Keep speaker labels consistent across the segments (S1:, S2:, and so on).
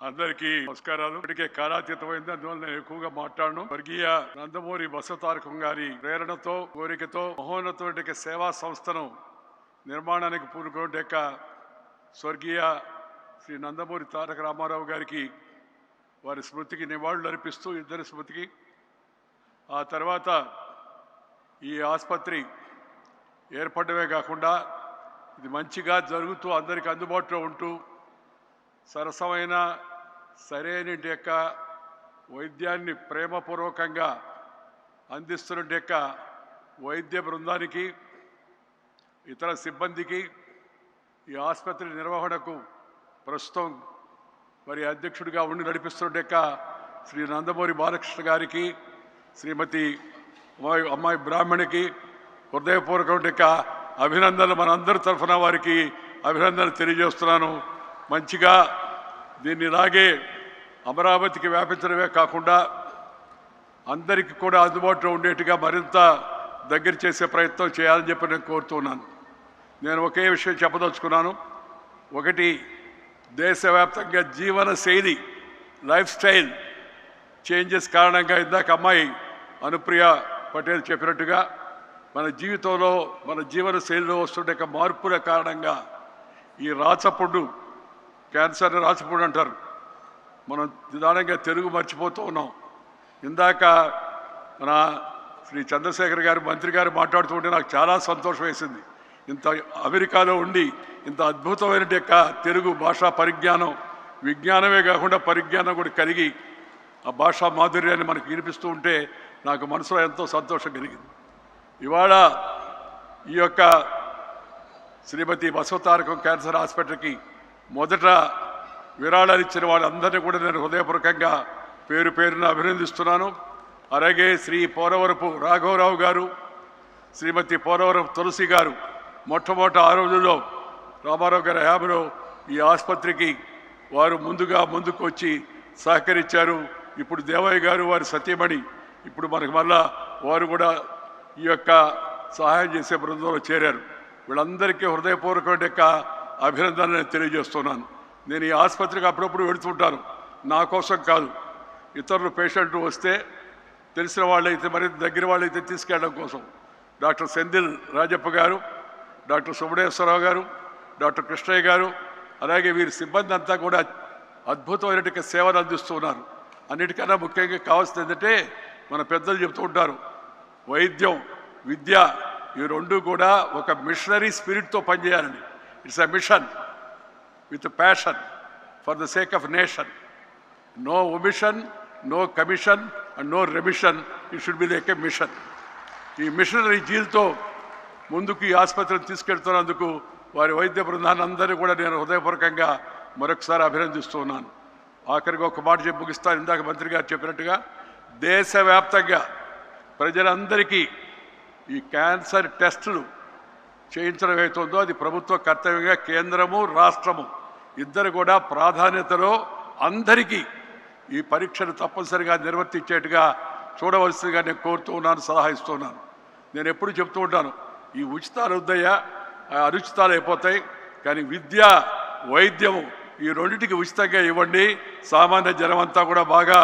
S1: అందరికీ నమస్కారాలు. ఇప్పటికే కాలాతీతమైంది, అందువల్ల నేను ఎక్కువగా మాట్లాడను. స్వర్గీయ నందమూరి బసవతారకం గారి ప్రేరణతో, కోరికతో మహోన్నత సేవా సంస్థను నిర్మాణానికి పూనుకున్న స్వర్గీయ శ్రీ నందమూరి తారక రామారావు గారికి వారి స్మృతికి నివాళులు అర్పిస్తూ, ఇద్దరి స్మృతికి, ఆ తర్వాత ఈ ఆసుపత్రి ఏర్పడమే కాకుండా ఇది మంచిగా జరుగుతూ అందరికీ అందుబాటులో ఉంటూ సరసమైన సరైన వైద్యాన్ని ప్రేమపూర్వకంగా అందిస్తున్న వైద్య బృందానికి, ఇతర సిబ్బందికి, ఈ ఆసుపత్రి నిర్వహణకు ప్రస్తుతం మరి అధ్యక్షుడిగా ఉండి నడిపిస్తున్న శ్రీ నందమూరి బాలకృష్ణ గారికి, శ్రీమతి అమ్మాయి బ్రాహ్మణికి హృదయపూర్వక అభినందనలు, మనందరి తరఫున వారికి అభినందనలు తెలియజేస్తున్నాను. మంచిగా దీన్ని ఇలాగే అమరావతికి వ్యాపించడమే కాకుండా అందరికీ కూడా అందుబాటులో ఉండేట్టుగా మరింత దగ్గర చేసే ప్రయత్నం చేయాలని చెప్పి నేను కోరుతున్నాను. నేను ఒకే విషయం చెప్పదలుచుకున్నాను. ఒకటి, దేశవ్యాప్తంగా జీవన శైలి, లైఫ్ స్టైల్ చేంజెస్ కారణంగా ఇందాక అమ్మాయి అనుప్రియ పటేల్ చెప్పినట్టుగా మన జీవితంలో, మన జీవన శైలిలో వస్తుండే మార్పుల కారణంగా ఈ రాచపుండు, క్యాన్సర్ రాచపుండు అంటారు, మనం నిదానంగా తెలుగు మర్చిపోతూ ఉన్నాం. ఇందాక మన శ్రీ చంద్రశేఖర్ గారు, మంత్రి గారు మాట్లాడుతూ ఉంటే నాకు చాలా సంతోషం వేసింది. ఇంత అమెరికాలో ఉండి ఇంత అద్భుతమైన తెలుగు భాషా పరిజ్ఞానం, విజ్ఞానమే కాకుండా పరిజ్ఞానం కూడా కలిగి ఆ భాషా మాధుర్యాన్ని మనకు వినిపిస్తూ ఉంటే నాకు మనసులో ఎంతో సంతోషం కలిగింది. ఇవాళ ఈ యొక్క శ్రీమతి బసవతారకం క్యాన్సర్ హాస్పిటల్కి మొదట విరాళాలు ఇచ్చిన వాళ్ళందరినీ కూడా నేను హృదయపూర్వకంగా పేరు పేరున అభినందిస్తున్నాను. అలాగే శ్రీ పోలవరపు రాఘవరావు గారు, శ్రీమతి పోలవరపు తులసి గారు మొట్టమొదటి ఆ రోజుల్లో రామారావు గారి హయాంలో ఈ ఆసుపత్రికి వారు ముందుకు వచ్చి సహకరించారు. ఇప్పుడు దేవయ్య గారు, వారి సతీమణి ఇప్పుడు మనకు మళ్ళా వారు కూడా ఈ యొక్క సహాయం చేసే బృందంలో చేరారు. వీళ్ళందరికీ హృదయపూర్వక అభినందనలు తెలియజేస్తున్నాను. నేను ఈ ఆసుపత్రికి అప్పుడప్పుడు వెళుతుంటాను, నా కోసం కాదు, ఇతరులు పేషెంట్లు వస్తే తెలిసిన వాళ్ళైతే, మరి దగ్గర వాళ్ళైతే తీసుకెళ్ళడం కోసం. డాక్టర్ సెందిల్ రాజప్ప గారు, డాక్టర్ సుబ్రహ్మణ్యేశ్వరరావు గారు, డాక్టర్ కృష్ణయ్య గారు, అలాగే వీరి సిబ్బంది అంతా కూడా అద్భుతమైన సేవలు అందిస్తున్నారు. అన్నిటికన్నా ముఖ్యంగా కావాల్సింది ఏంటంటే, మన పెద్దలు చెబుతూ ఉంటారు, వైద్యం, విద్య ఈ రెండు కూడా ఒక మిషనరీ స్పిరిట్తో పనిచేయాలని. It's a mission with passion for the sake of nation. No omission, no commission and no remission. It should be like a mission. ఈ మిషనరీ జీల్తో ముందుకు ఈ ఆసుపత్రిని తీసుకెళ్తున్నందుకు వారి వైద్య బృందాన్ని అందరినీ కూడా నేను హృదయపూర్వకంగా మరొకసారి అభినందిస్తున్నాను. ఆఖరికి ఒక మాట చెప్పి ముగిస్తాను. ఇందాక మంత్రి గారు చెప్పినట్టుగా దేశవ్యాప్తంగా ప్రజలందరికీ ఈ క్యాన్సర్ టెస్టులు చేయించడం అవుతుందో అది ప్రభుత్వ కర్తవ్యంగా కేంద్రము, రాష్ట్రము ఇద్దరు కూడా ప్రాధాన్యతలో అందరికీ ఈ పరీక్షను తప్పనిసరిగా నిర్వర్తించేట్టుగా చూడవలసిందిగా నేను కోరుతూ ఉన్నాను, సలహా ఇస్తున్నాను. నేను ఎప్పుడు చెప్తూ ఉంటాను, ఈ ఉచితాలు వద్దయ్యా, అనుచితాలు అయిపోతాయి, కానీ విద్య, వైద్యము ఈ రెండింటికి ఉచితంగా ఇవ్వండి, సామాన్య జనం అంతా కూడా బాగా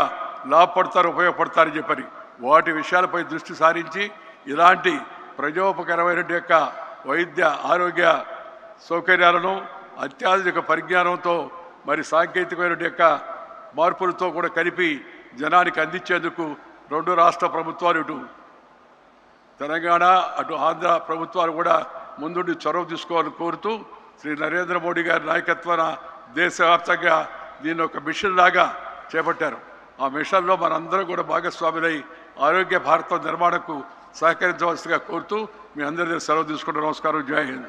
S1: లాభపడతారు, ఉపయోగపడతారని చెప్పని వాటి విషయాలపై దృష్టి సారించి ఇలాంటి ప్రజోపకరమైన వైద్య ఆరోగ్య సౌకర్యాలను అత్యాధునిక పరిజ్ఞానంతో మరి సాంకేతికమైన మార్పులతో కూడా కలిపి జనానికి అందించేందుకు రెండు రాష్ట్ర ప్రభుత్వాలు, ఇటు తెలంగాణ అటు ఆంధ్ర ప్రభుత్వాలు కూడా ముందుండి చొరవ తీసుకోవాలని కోరుతూ, శ్రీ నరేంద్ర మోడీ గారి నాయకత్వాన దేశవ్యాప్తంగా దీన్ని ఒక మిషన్ లాగా చేపట్టారు. ఆ మిషన్లో మనందరం కూడా భాగస్వాములై ఆరోగ్య భారత నిర్మాణకు సహకరించవలసిందిగా కోరుతూ మీ అందరి సెలవు తీసుకుంటూ నమస్కారం. జై హింద్.